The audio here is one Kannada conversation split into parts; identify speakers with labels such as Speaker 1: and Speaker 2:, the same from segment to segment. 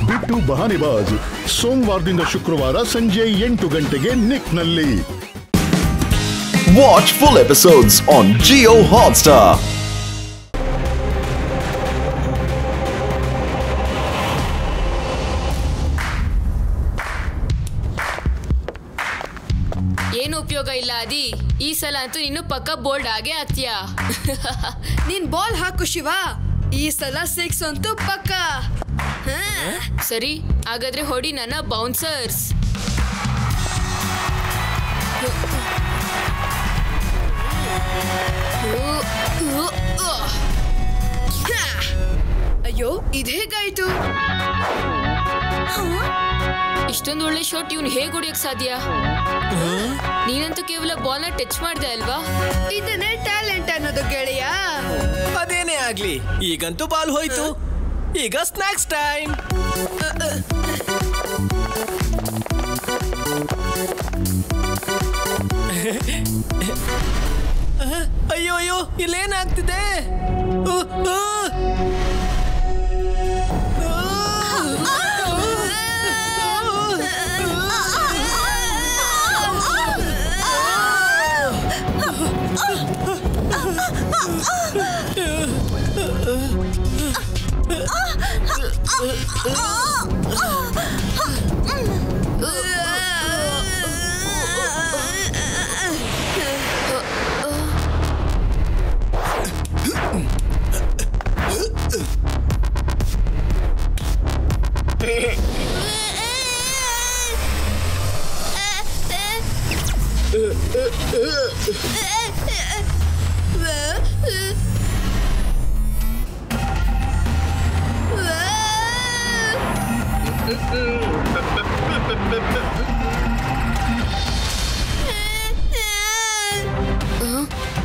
Speaker 1: ಬಿಟ್ಟು ಬಹಾನಿಬಾಜ್ ಸೋಮವಾರದಿಂದ ಶುಕ್ರವಾರ ಸಂಜೆ 8 ಗಂಟೆಗೆ ನಿಕ್ನಲ್ಲಿ.
Speaker 2: Watch full episodes on Jio Hotstar.
Speaker 3: ಏನು ಉಪಯೋಗ ಇಲ್ಲ ಅದಿ. ಈ ಸಲ ಅಂತೂ ನೀನು ಪಕ್ಕ ಬೋಲ್ಡ್ ಆಗೇ ಆಗ್ತೀಯಾ.
Speaker 4: ನೀನ್ ಬಾಲ್ ಹಾಕು ಶಿವ, ಈ ಸಲ 6 ಅಂತೂ ಪಕ್ಕ.
Speaker 3: ಸರಿ, ಹಾಗಾದ್ರೆ ಹೊಡಿ ನನ್ನ ಬೌನ್ಸರ್ಸ್.
Speaker 4: ಅಯ್ಯೋ, ಇದೇಗಾಯ್ತು?
Speaker 3: ಇಷ್ಟೊಂದು ಒಳ್ಳೆ ಶಾಟ್ ಇವ್ನು ಹೇಗೆ ಹೊಡಿಯಕ್ ಸಾಧ್ಯ? ನೀನಂತೂ ಕೇವಲ ಬಾಲ್ ನ ಟಚ್ ಮಾಡ್ದೆ ಅಲ್ವಾ?
Speaker 4: ಇದನ್ನೇ ಟ್ಯಾಲೆಂಟ್ ಅನ್ನೋದು ಗೆಳೆಯ.
Speaker 5: ಅದೇನೇ ಆಗ್ಲಿ, ಈಗಂತೂ ಬಾಲ್ ಹೋಯ್ತು. ಈಗ ಸ್ನಾಕ್ಸ್ ಟೈಮ್. ಅಯ್ಯೋ ಅಯ್ಯೋ, ಇಲ್ಲೇನಾಗ್ತಿದೆ?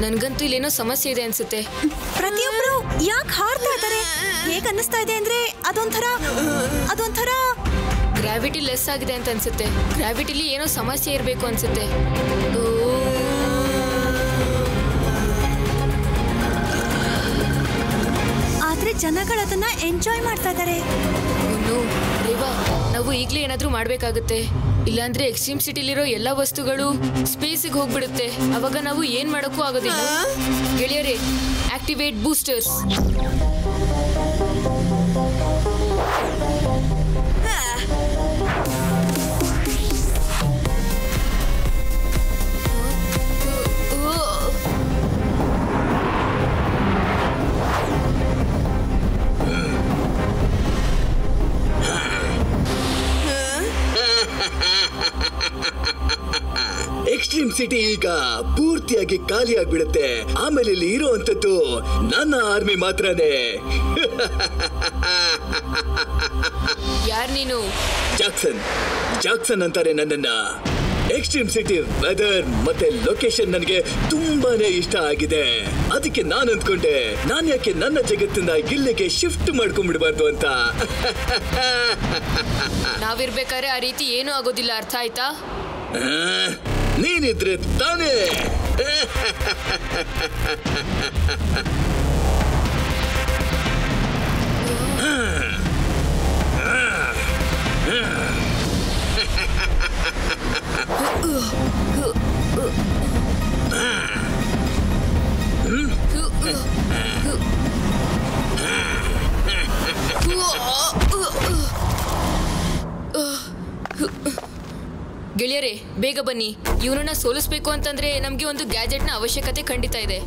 Speaker 3: ನನ್ಗಂತೂ ಇಲ್ಲೇನೋ ಸಮಸ್ಯೆ ಇದೆ ಅನ್ಸುತ್ತೆ.
Speaker 6: ಪ್ರತಿಯೊಬ್ರು ಯಾಕೆ ಹಾಡ್ತಾ ಇದ್ದಾರೆ? ಹೇಗೆ ಅನ್ನಿಸ್ತಾ ಇದೆ ಅಂದ್ರೆ ಅದೊಂಥರ
Speaker 3: ಗ್ರಾವಿಟಿ ಲೆಸ್ ಆಗಿದೆ ಅಂತ ಅನ್ಸುತ್ತೆ. ಗ್ರಾವಿಟಿಲಿ ಏನೋ ಸಮಸ್ಯೆ ಇರಬೇಕು ಅನ್ಸುತ್ತೆ.
Speaker 6: ಆದ್ರೆ ಜನಗಳು ಅದನ್ನ ಎಂಜಾಯ್ ಮಾಡ್ತಾ ಇದ್ದಾರೆ.
Speaker 3: ನಾವು ಈಗಲೇ ಏನಾದ್ರೂ ಮಾಡ್ಬೇಕಾಗುತ್ತೆ. ಇಲ್ಲಾಂದ್ರೆ ಎಕ್ಸ್ಟ್ರೀಮ್ ಸಿಟಿಲಿರೋ ಎಲ್ಲ ವಸ್ತುಗಳು ಸ್ಪೇಸಿಗೆ ಹೋಗ್ಬಿಡುತ್ತೆ. ಅವಾಗ ನಾವು ಏನ್ ಮಾಡೋಕ್ಕೂ ಆಗೋದಿಲ್ಲ. ಗೆಳೆಯರೇ, ಆಕ್ಟಿವೇಟ್ ಬೂಸ್ಟರ್ಸ್.
Speaker 7: ಎಕ್ಸ್ಟ್ರೀಮ್ ಸಿಟಿ ಈಗ ಪೂರ್ತಿಯಾಗಿ ಖಾಲಿ ಆಗ್ಬಿಡುತ್ತೆ. ಆಮೇಲೆ ಇಲ್ಲಿ ಇರುವಂತದ್ದು ನನ್ನ ಆರ್ಮಿ ಮಾತ್ರನೇ.
Speaker 3: ಯಾರ್ ನೀನು?
Speaker 7: ಜಾಕ್ಸನ್ ಅಂತಾರೆ ನನ್ನನ್ನ. ಎಕ್ಸ್ಟ್ರೀಮ್ ಸಿಟಿ ವೆದರ್ ಮತ್ತೆ ಲೊಕೇಶನ್ ನನಗೆ ತುಂಬಾನೇ ಇಷ್ಟ ಆಗಿದೆ. ಅದಕ್ಕೆ ನಾನು ಅಂದ್ಕೊಂಡೆ, ನಾನು ಯಾಕೆ ನನ್ನ ಜಗತ್ತಿನ ಇಲ್ಲಿಗೆ ಶಿಫ್ಟ್ ಮಾಡ್ಕೊಂಡ್ಬಿಡ್ಬಾರ್ದು ಅಂತ.
Speaker 3: ನಾವಿರ್ಬೇಕಾದ್ರೆ ಆ ರೀತಿ ಏನೂ ಆಗೋದಿಲ್ಲ, ಅರ್ಥ ಆಯ್ತಾ?
Speaker 7: ನೀನಿದ್ರೆ ತಾನೇ.
Speaker 3: ಗೆಳೆಯರೇ, ಬೇಗ ಬನ್ನಿ. ಇವನನ್ನ ಸೋಲಿಸ್ಬೇಕು ಅಂತಂದ್ರೆ ನಮ್ಗೆ ಒಂದು ಗ್ಯಾಜೆಟ್ನ ಅವಶ್ಯಕತೆ ಖಂಡಿತ ಇದೆ.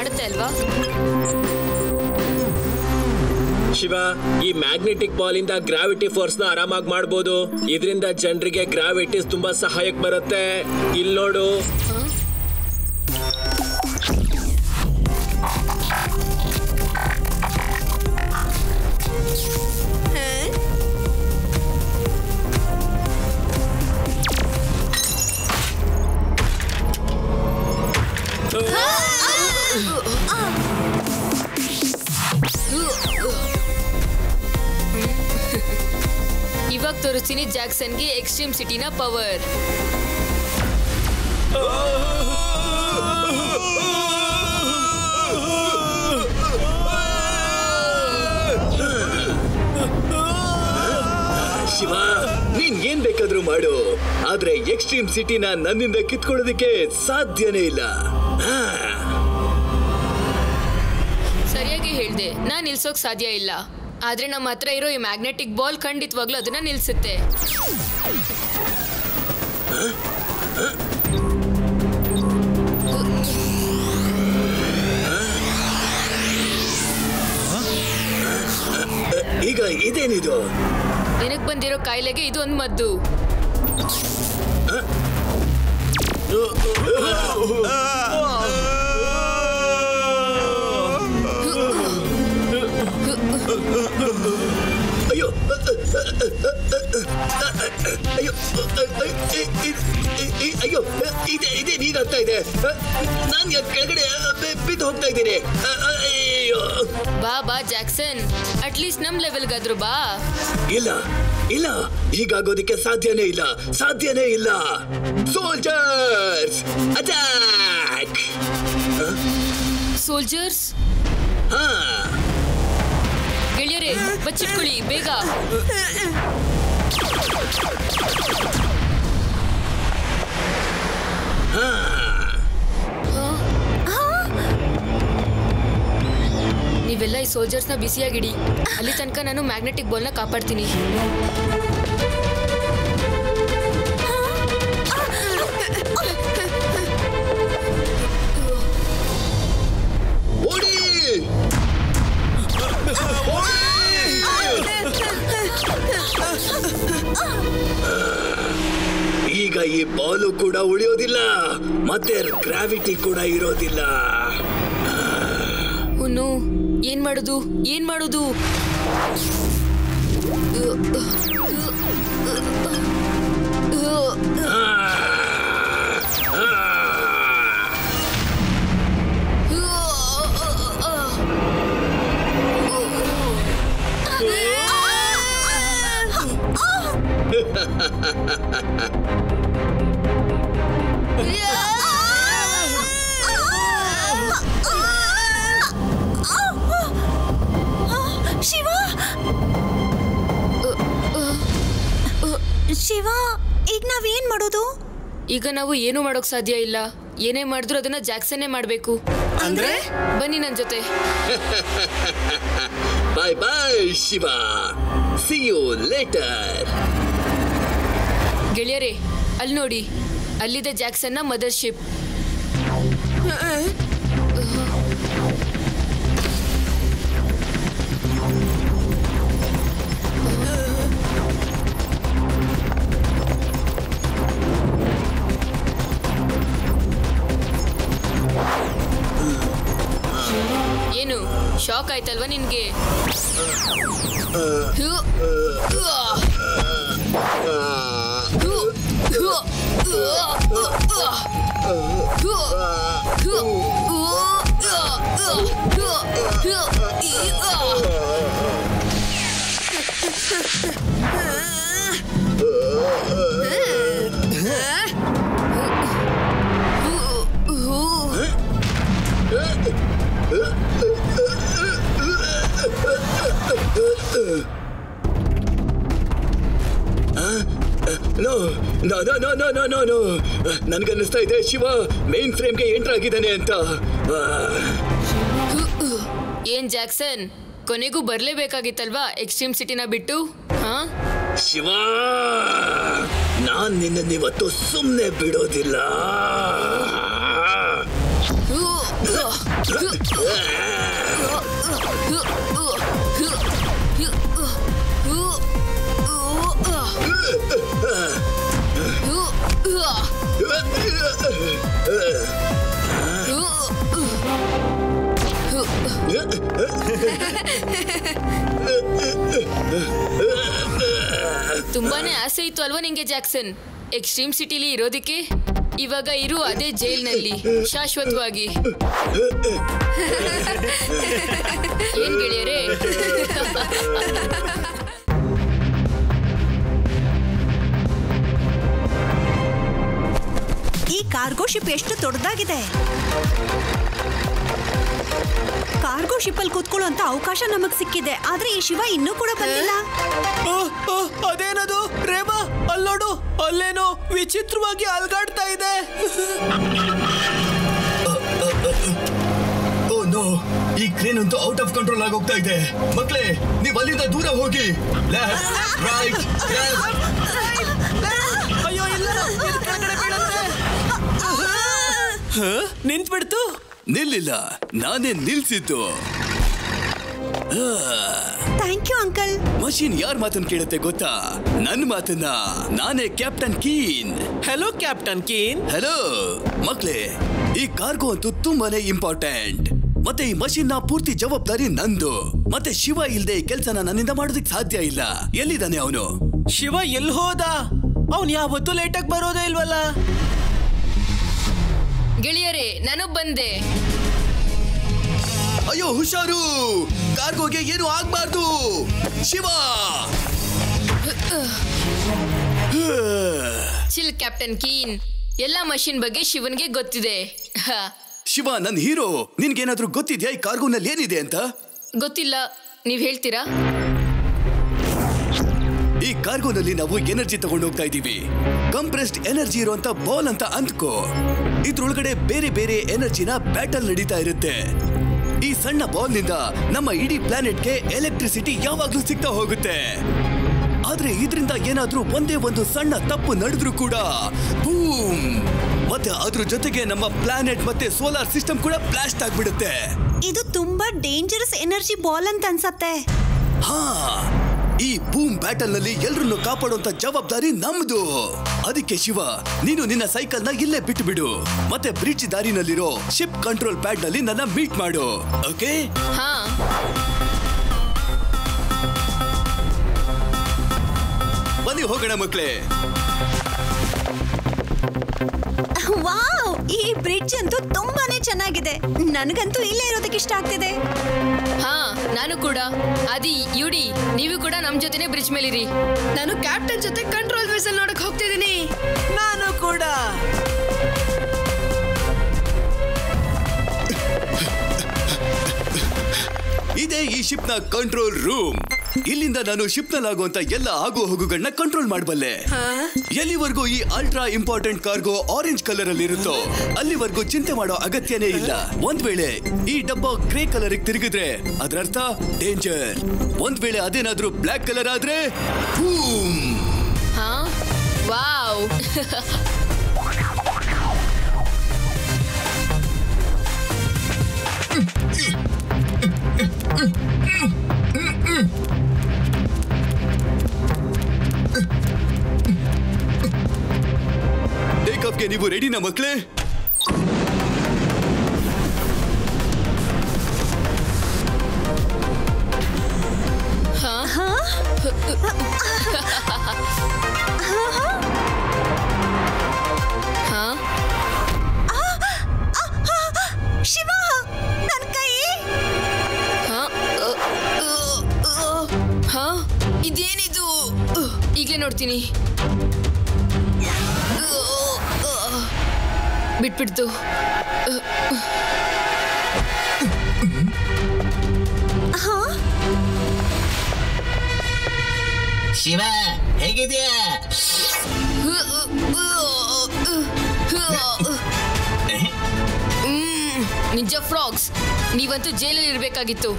Speaker 3: ಮಾಡುತ್ತೆ ಅಲ್ವಾ?
Speaker 7: ಶಿವ, ಈ ಮ್ಯಾಗ್ನೆಟಿಕ್ ಬಾಲ್ ಇಂದ ಗ್ರಾವಿಟಿ ಫೋರ್ಸ್ ನ ಆರಾಮಾಗಿ ಮಾಡಬಹುದು. ಇದರಿಂದ ಜನರಿಗೆ ಗ್ರಾವಿಟೀಸ್ ತುಂಬಾ ಸಹಾಯಕ್ಕೆ ಬರುತ್ತೆ. ಇಲ್ಲಿ ನೋಡು.
Speaker 3: ಇವಾಗ ತೋರಿಸ್ತೀನಿ ಜಾಕ್ಸನ್ಗೆ ಎಕ್ಸ್ಟ್ರೀಮ್ ಸಿಟಿನ ಪವರ್.
Speaker 7: ಶಿವ, ನೀನ್ ಏನ್ ಬೇಕಾದ್ರೂ ಮಾಡು, ಆದ್ರೆ ಎಕ್ಸ್ಟ್ರೀಮ್ ಸಿಟಿನ ನನ್ನಿಂದ ಕಿತ್ಕೊಳ್ಳೋದಕ್ಕೆ ಸಾಧ್ಯನೇ ಇಲ್ಲ.
Speaker 3: ಸರಿಯಾಗಿ ಹೇಳ್ದೆ, ನಾನ್ ನಿಲ್ಸೋಕ್ ಸಾಧ್ಯ ಇಲ್ಲ. ಆದ್ರೆ ನಮ್ಮ ಹತ್ರ ಇರೋ ಈ ಮ್ಯಾಗ್ನೆಟಿಕ್ ಬಾಲ್ ಖಂಡಿತವಾಗ್ಲೂ ಅದನ್ನ ನಿಲ್ಸುತ್ತೆ.
Speaker 7: ಈಗ ಇದೇನಿದು?
Speaker 3: ನಿನಗ್ ಬಂದಿರೋ ಕಾಯಿಲೆಗೆ ಇದು ಒಂದು ಮದ್ದು.
Speaker 7: ಅಯ್ಯೋ ಅಯ್ಯೋ ಅಯ್ಯೋ, ಇದೇ ನೀರಾಗ್ತಾ ಇದೆ. ನಾನು ಕೆಳಗಡೆ ಬಿದ್ದು ಹೋಗ್ತಾ ಇದ್ದೀನಿ.
Speaker 3: ಬಾ ಜಾಕ್ಸನ್, ಅಟ್ಲೀಸ್ಟ್ ನಮ್ ಲೆವೆಲ್ಗಾದ್ರು ಬಾ.
Speaker 7: ಇಲ್ಲ ಇಲ್ಲ, ಹೀಗಾಗೋದಿಕ್ಕೆ ಸಾಧ್ಯನೇ ಇಲ್ಲ, ಸಾಧ್ಯನೇ ಇಲ್ಲ. Soldiers attack!
Speaker 3: ಸೋಲ್ಜರ್ಸ್?
Speaker 7: ಹಾ,
Speaker 3: ಗೆಳೆಯರೇ ಬಚ್ಚಿಟ್ಕೊಳ್ಳಿ ಬೇಗ. ನೀವೆಲ್ಲ ಈ ಸೋಲ್ಜರ್ಸ್ನ ಬಿಸಿಯಾಗಿಡಿ. ಅಲ್ಲಿ ತನಕ ನಾನು ಮ್ಯಾಗ್ನೆಟಿಕ್ ಬಾಲ್ನ ಕಾಪಾಡ್ತೀನಿ.
Speaker 7: ಈಗ ಈ ಬಾಲು ಕೂಡ ಉಳಿಯೋದಿಲ್ಲ, ಮತ್ತೆ ಗ್ರಾವಿಟಿ ಕೂಡ ಇರೋದಿಲ್ಲ.
Speaker 3: ಹುನ್ನು, ಏನ್ ಮಾಡುದು ಏನ್ ಮಾಡುದು?
Speaker 6: ಶಿವ, ಈಗ ನಾವೇನ್ ಮಾಡೋದು?
Speaker 3: ಈಗ ನಾವು ಏನು ಮಾಡೋಕ್ ಸಾಧ್ಯ ಇಲ್ಲ. ಏನೇ ಮಾಡಿದ್ರು ಅದನ್ನ ಜಾಕ್ಸನ್ನೇ ಮಾಡ್ಬೇಕು.
Speaker 4: ಅಂದ್ರೆ
Speaker 3: ಬನ್ನಿ ನನ್ ಜೊತೆ.
Speaker 7: ಬಾಯ್ ಬಾಯ್ ಶಿವ, ಸಿ ಯು ಲೇಟರ್.
Speaker 3: ಗೆಳೆಯರೇ, ಅಲ್ಲಿ ನೋಡಿ, ಅಲ್ಲಿದೆ ಜಾಕ್ಸನ್ನ ಮದರ್ ಶಿಪ್. ಏನು ಶಾಕ್ ಆಯ್ತಲ್ವಾ ನಿನ್ಗೆ?
Speaker 7: ನನ್ಗನ್ನಿಸ್ತಾ ಇದೆ ಶಿವ ಮೇನ್ ಫ್ರೇಮ್ಗೆ ಎಂಟರ್ ಆಗಿದ್ದಾನೆ ಅಂತ.
Speaker 3: ಏನ್ ಜಾಕ್ಸನ್, ಕೊನೆಗೂ ಬರ್ಲೇಬೇಕಾಗಿತ್ತಲ್ವಾ ಎಕ್ಸ್ಟ್ರೀಮ್ ಸಿಟಿನ ಬಿಟ್ಟು?
Speaker 7: ಶಿವ, ನಾನ್ ನಿನ್ನನ್ನಿವತ್ತು ಸುಮ್ಮನೆ ಬಿಡೋದಿಲ್ಲ.
Speaker 3: ತುಂಬಾನೇ ಆಸೆ ಇತ್ತು ಅಲ್ವಾ ನಿಂಗೆ ಜಾಕ್ಸನ್ ಎಕ್ಸ್ಟ್ರೀಮ್ ಸಿಟಿಲಿ ಇರೋದಕ್ಕೆ? ಇವಾಗ ಇರು ಅದೇ ಜೈಲ್ನಲ್ಲಿ ಶಾಶ್ವತವಾಗಿ. ಏನ್ ಗೆಳೆಯರೇ?
Speaker 6: ಈ ಕಾರ್ಗೋ ಶಿಪ್ ಎಷ್ಟು ದೊಡ್ಡದಾಗಿದೆ. ಕಾರ್ಗೋ ಶಿಪ್ ಅಲ್ಲಿ ಕೂತ್ಕೊಳ್ಳುವಂತ ಅವಕಾಶ ನಮಗ್ ಸಿಕ್ಕಿದೆ. ಆದ್ರೆ ಈ ಶಿವ ಇನ್ನೂ ಕೂಡ ಬಂದಿಲ್ಲ.
Speaker 5: ಅದೇನದು ರೇಬಾ? ಅಲ್ಲೋಡು, ಅಲ್ಲೇನೋ ವಿಚಿತ್ರವಾಗಿ ಅಲ್ಗಾಡ್ತಾ ಇದೆ.
Speaker 7: ಓ ನೋ, ಈ ಕ್ರೇನ್ ಅಂತೂ ಔಟ್ ಆಫ್ ಕಂಟ್ರೋಲ್ ಆಗೋಗ್ತಾ ಇದೆ. ಮಕ್ಕಳೇ, ನೀವು ಅಲ್ಲಿಂದ ದೂರ ಹೋಗಿ. ಲೆಫ್ಟ್, ರೈಟ್,
Speaker 5: ಅಯ್ಯೋ ಇಲ್ಲ, ಇದು ಕೆಳಗಡೆ ಬೀಳುತ್ತೆ. ನಿಂತ್ಬಿಡ್ತು.
Speaker 7: ನಿಲ್ಲಿಲ್ಲ, ನಾನೇ ನಿಲ್ಸಿದ್ದು.
Speaker 6: Thank you uncle.
Speaker 7: ಮಷೀನ್ ಯಾರ್ ಮಾತನ್ನ ಕೇಳುತ್ತೆ ಗೊತ್ತಾ? ನನ್ನ ಮಾತನ್ನ. ನಾನೇ captain Keen.
Speaker 5: Hello captain Keen.
Speaker 7: Hello ಮಕ್ಳೇ, ಈ ಕಾರ್ಗೋ ಅಂತೂ ತುಂಬಾನೇ ಇಂಪಾರ್ಟೆಂಟ್. ಮತ್ತೆ ಈ ಮಷೀನ್ ನ ಪೂರ್ತಿ ಜವಾಬ್ದಾರಿ ನಂದು. ಮತ್ತೆ ಶಿವ ಇಲ್ದೆ ಈ ಕೆಲ್ಸನ ನನ್ನಿಂದ ಮಾಡೋದಕ್ಕೆ ಸಾಧ್ಯ ಇಲ್ಲ. ಎಲ್ಲಿದ್ದಾನೆ ಅವನು?
Speaker 5: ಶಿವ ಎಲ್ಲಿ ಹೋದ? ಅವನ್ ಯಾವತ್ತೂ ಲೇಟಾಗಿ ಬರೋದೇ ಇಲ್ವಲ್ಲ.
Speaker 3: ಗೆಳೆಯರೇ, ನಾನು ಬಂದೆ.
Speaker 7: ಅಯ್ಯೋ ಹುಷಾರು, ಕಾರ್ಗೋಗೆ ಏನು ಆಗ್ಬಾರ್ದು. Shiva
Speaker 3: chill captain keen. ಎಲ್ಲ ಮಷಿನ್ ಬಗ್ಗೆ ಶಿವನ್ಗೆ ಗೊತ್ತಿದೆ.
Speaker 7: ಶಿವ ನನ್ ಹೀರೋ. ನಿನ್ಗೇನಾದ್ರೂ ಗೊತ್ತಿದ್ಯಾ ಈ ಕಾರ್ಗೋನಲ್ಲಿ ಏನಿದೆ ಅಂತ?
Speaker 3: ಗೊತ್ತಿಲ್ಲ, ನೀವ್ ಹೇಳ್ತೀರಾ?
Speaker 7: ಈ ಕಾರ್ಗೋನಲ್ಲಿ ನಾವು ಎನರ್ಜಿ ತಗೊಂಡು ಹೋಗ್ತಾ ಇದೀವಿ. ಕಂಪ್ರೆಸ್ಡ್ ಎನರ್ಜಿ ಇರುವಂತ ಬಾಲ್ ಅಂತ ಅಂದ್ಕೋ. ಇದ್ರೊಳಗಡೆ ಬೇರೆ ಬೇರೆ ಎನರ್ಜಿನ ಬ್ಯಾಟಲ್ ನಡೀತಾ ಇರುತ್ತೆ. ಈ ಸಣ್ಣ ಬಾಲ್ ನಿಂದ ನಮ್ಮ ಇಡೀ ಪ್ಲಾನೆಟ್ಗೆ ಎಲೆಕ್ಟ್ರಿಸಿಟಿ ಯಾವಾಗ್ಲೂ ಸಿಗ್ತಾ ಹೋಗುತ್ತೆ. ಆದ್ರೆ ಇದರಿಂದ ಏನಾದ್ರೂ ಒಂದೇ ಒಂದು ಸಣ್ಣ ತಪ್ಪು ನಡೆದ್ರೂ ಕೂಡ ಬೂಮ್, ಮತ್ತೆ ಅದ್ರ ಜೊತೆಗೆ ನಮ್ಮ ಪ್ಲಾನೆಟ್ ಮತ್ತೆ ಸೋಲಾರ್ ಸಿಸ್ಟಮ್ ಕೂಡ ಬ್ಲಾಸ್ಟ್ ಆಗ್ಬಿಡುತ್ತೆ.
Speaker 6: ಇದು ತುಂಬಾ ಡೇಂಜರಸ್ ಎನರ್ಜಿ ಬಾಲ್ ಅಂತ ಅನ್ಸತ್ತೆ.
Speaker 7: ಹಾ, ಈ ಬೂಮ್ ಬ್ಯಾಟಲ್ ನಲ್ಲಿ ಎಲ್ರನ್ನು ಕಾಪಾಡುವಂತ ಜವಾಬ್ದಾರಿ ನಮ್ದು. ಅದಕ್ಕೆ ಶಿವ, ನೀನು ನಿನ್ನ ಸೈಕಲ್ ನ ಇಲ್ಲೇ ಬಿಟ್ಟು ಬಿಡು. ಮತ್ತೆ ಬ್ರಿಡ್ಜ್ ದಾರಿನಲ್ಲಿರೋ ಶಿಪ್ ಕಂಟ್ರೋಲ್ ಪ್ಯಾಡ್ ನಲ್ಲಿ ನನ್ನ ಮೀಟ್ ಮಾಡು. ಓಕೆ?
Speaker 3: ಹಾ.
Speaker 7: ಬನ್ನಿ ಹೋಗೋಣ ಮಕ್ಳೇ.
Speaker 6: ವಾವ್, ಈ ಬ್ರಿಡ್ಜ್ ಅಂತೂ ತುಂಬಾನೇ ಚೆನ್ನಾಗಿದೆ. ನನಗಂತೂ ಇಲ್ಲೇ ಇರೋದಕ್ಕೆ ಇಷ್ಟ ಆಗ್ತಿದೆ.
Speaker 3: ಹಾ, ನಾನು ಕೂಡ. ಆದಿ, ಯುಡಿ, ನೀವು ಕೂಡ ನಮ್ ಜೊತೆನೆ ಬ್ರಿಡ್ಜ್ ಮೇಲಿರಿ.
Speaker 4: ನಾನು ಕ್ಯಾಪ್ಟನ್ ಜೊತೆ ಕಂಟ್ರೋಲ್ ವೆಸಲ್ ನೋಡಕ್ ಹೋಗ್ತಿದ್ದೀನಿ.
Speaker 5: ನಾನು ಕೂಡ.
Speaker 7: ಇದೇ ಈ ಶಿಪ್ ನ ಕಂಟ್ರೋಲ್ ರೂಮ್. ಇಲ್ಲಿಂದ ನಾನು ಶಿಪ್ ನಲ್ಲಾಗುವಂತ ಎಲ್ಲ ಆಗು ಹೋಗುಗಳನ್ನ ಕಂಟ್ರೋಲ್ ಮಾಡಬಲ್ಲೆ. ಎಲ್ಲಿವರೆಗೂ ಈ ultra important cargo orange colour ಅಲ್ಲಿ ಇರುತ್ತೋ ಅಲ್ಲಿವರೆಗೂ ಚಿಂತೆ ಮಾಡೋ ಅಗತ್ಯನೇ ಇಲ್ಲ. ಒಂದ್ ವೇಳೆ ಈ ಡಬ್ಬ ಗ್ರೇ ಕಲರ್ ತಿರುಗಿದ್ರೆ ಅದರರ್ಥ ಡೇಂಜರ್. ಒಂದ್ ವೇಳೆ ಅದೇನಾದ್ರೂ ಬ್ಲಾಕ್ ಕಲರ್ ಆದ್ರೆ ಬೂಮ್.
Speaker 3: ಹಾ, ವಾವ್.
Speaker 7: ಟೇಕ್ ಆಫ್ಗೆ ನೀವು ರೆಡಿನಾ ಮಕ್ಳೇ?
Speaker 6: ಶಿವ, ನನ್ ಕೈ.
Speaker 3: ಇದೇನಿದು? ಈಗ್ಲೇ ನೋಡ್ತೀನಿ. ಬಿಟ್ಬಿಡ್ತು.
Speaker 8: ಶಿವ, ಹೇಗಿದ್ಯಾ?
Speaker 3: ನಿಜ ಫ್ರಾಕ್ಸ್, ನೀವಂತೂ ಜೈಲಲ್ಲಿ ಇರ್ಬೇಕಾಗಿತ್ತು.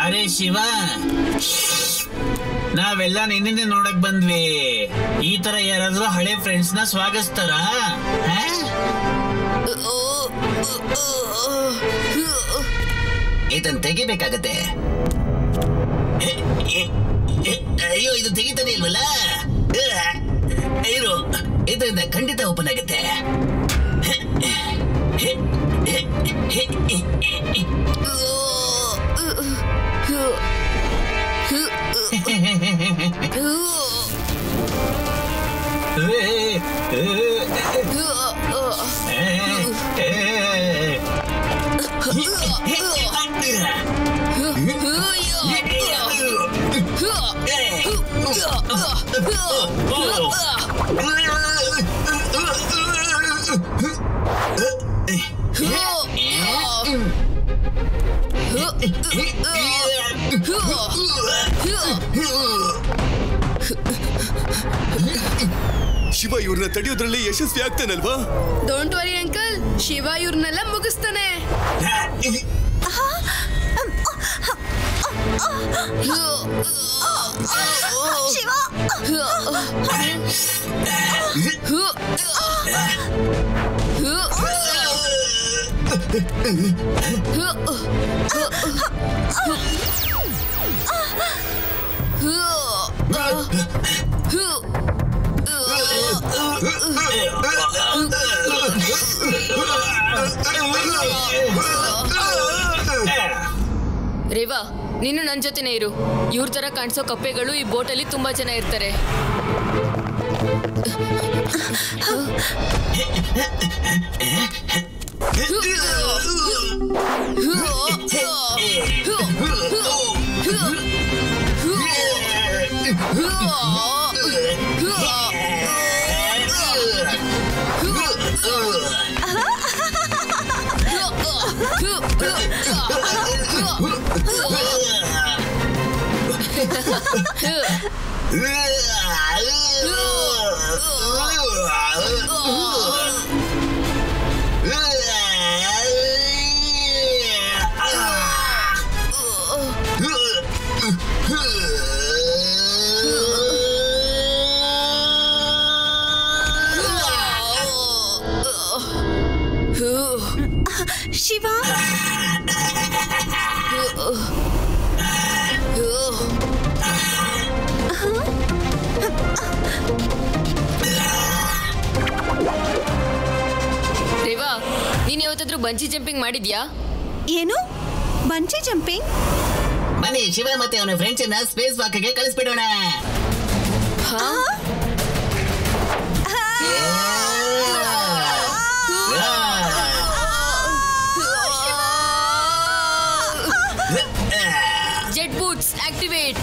Speaker 8: ಅರೆ ಶಿವ, ನಾವೆಲ್ಲ ನಿನ್ನೆ ನೋಡಕ್ ಬಂದ್ವಿ. ಈ ತರ ಯಾರಾದ್ರೂ ಹಳೆ ಫ್ರೆಂಡ್ಸ್ ನ ಸ್ವಾಗತಿಸ್ತಾರ? ಇದನ್ ತೆಗಿಬೇಕಾಗತ್ತೆ. ಅಯ್ಯೋ, ಇದು ತೆಗಿತಾನೆ ಇಲ್ವಲ್ಲ. ಇರು, ಇದರಿಂದ ಖಂಡಿತ ಓಪನ್ ಆಗುತ್ತೆ.
Speaker 7: ಶಿವ ಇವ್ರನ್ನ ತಡೆಯೋದ್ರಲ್ಲಿ ಯಶಸ್ವಿ ಆಗ್ತಾನಲ್ವಾ?
Speaker 4: ಡೋಂಟ್ ವರಿ ಅಂಕಲ್, ಶಿವ ಇವ್ರನ್ನೆಲ್ಲ ಮುಗಿಸ್ತಾನೆ.
Speaker 3: ರೇವಾ, ನೀನು ನನ್ನ ಜೊತೆನೇ ಇರು. ಇವ್ರ ತರ ಕಾಣಿಸೋ ಕಪ್ಪೆಗಳು ಈ ಬೋಟಲ್ಲಿ ತುಂಬಾ ಜನ ಇರ್ತಾರೆ.
Speaker 6: ಶಿವ,
Speaker 3: ರೇವಾ, ನೀನ್ ಯಾವತ್ತಾದ್ರೂ ಬಂಜಿ ಜಂಪಿಂಗ್ ಮಾಡಿದ್ಯಾ?
Speaker 6: ಏನು ಬಂಜಿ ಜಂಪಿಂಗ್?
Speaker 8: ಬನ್ನಿ, ಶಿವ ಮತ್ತೆ ಅವನ ಫ್ರೆಂಡ್ಸ್ ನ ಸ್ಪೇಸ್ ವಾಕ್ಗೆ ಕಳಿಸ್ಬಿಡೋಣ.
Speaker 3: Jet boots activate.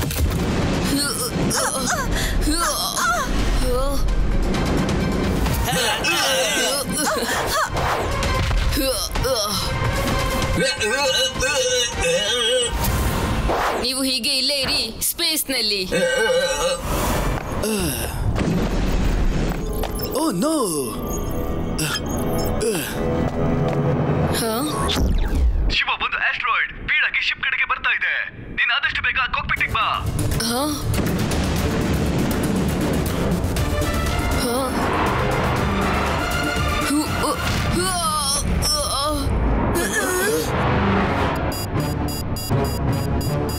Speaker 3: ನೀವು ಹೀಗೆ ಇಲ್ಲೇ ಇರಿ ಸ್ಪೇಸ್ ನಲ್ಲಿ.
Speaker 7: Oh no! ಶಿವ, ಒಂದು ಆಸ್ಟ್ರಾಯ್ಡ್ ಬೀಳಾಗಿ ಶಿಪ್ ಕಡೆಗೆ ಬರ್ತಾ ಇದೆ. ನೀನು ಆದಷ್ಟು ಬೇಗ ಕಾಕ್ಪಿಟಿಗೆ ಬಾ.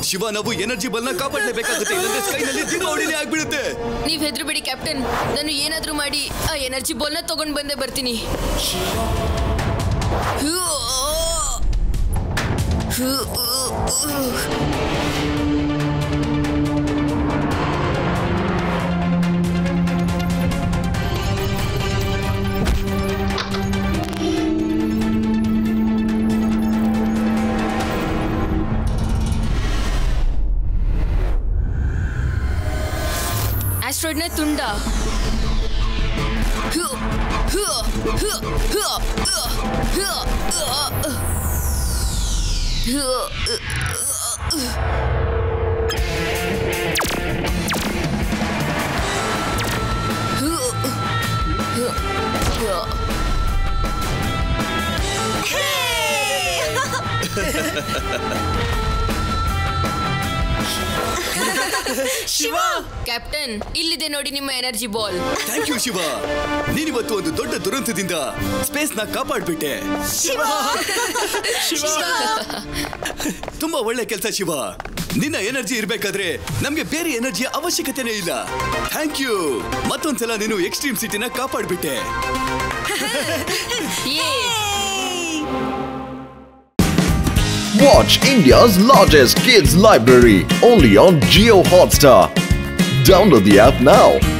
Speaker 7: ಶಿವ, ನಾವು ಎನರ್ಜಿ ಬಲ್ನ ಕಾಪಾಡಲೇಬೇಕಾಗುತ್ತೆ, ಇಲ್ಲಂದ್ರೆ ಸ್ಕೈನಲ್ಲಿ ದೀಪಾವಳಿನೇ ಆಗ್ಬಿಡುತ್ತೆ.
Speaker 3: ನೀವ್ ಹೆದ್ರಬೇಡಿ ಕ್ಯಾಪ್ಟನ್, ನಾನು ಏನಾದ್ರೂ ಮಾಡಿ ಆ ಎನರ್ಜಿ ಬಾಲ್ ನ ತಗೊಂಡ್ ಬಂದೇ ಬರ್ತೀನಿ. ಆಸ್ಟ್ರಾಯ್ಡ್ನ ತುಂಡ.
Speaker 5: ಶಿವ
Speaker 3: ಕ್ಯಾಪ್ಟನ್ ಇಲ್ಲಿದೆ ನೋಡಿ ನಿಮ್ಮ energy ball.
Speaker 7: Thank you Shiva. ನೀನಿವತ್ತು ಒಂದು ದೊಡ್ಡ ದುರಂತದಿಂದ ಸ್ಪೇಸ್ ನ ಕಾಪಾಡ್ಬಿಟ್ಟೆ. ತುಂಬಾ ಒಳ್ಳೆ ಕೆಲಸ ಶಿವ. ನಿನ್ನ ಎನರ್ಜಿ ಇರ್ಬೇಕಾದ್ರೆ ನಮ್ಗೆ ಬೇರೆ ಎನರ್ಜಿಯ ಅವಶ್ಯಕತೆನೇ ಇಲ್ಲ. Thank you. ಮತ್ತೊಂದ್ಸಲ ನೀನು ಎಕ್ಸ್ಟ್ರೀಮ್ ಸಿಟಿನ ಕಾಪಾಡ್ಬಿಟ್ಟೆ.
Speaker 2: Watch India's largest kids library only on Jio Hotstar. Download the app now.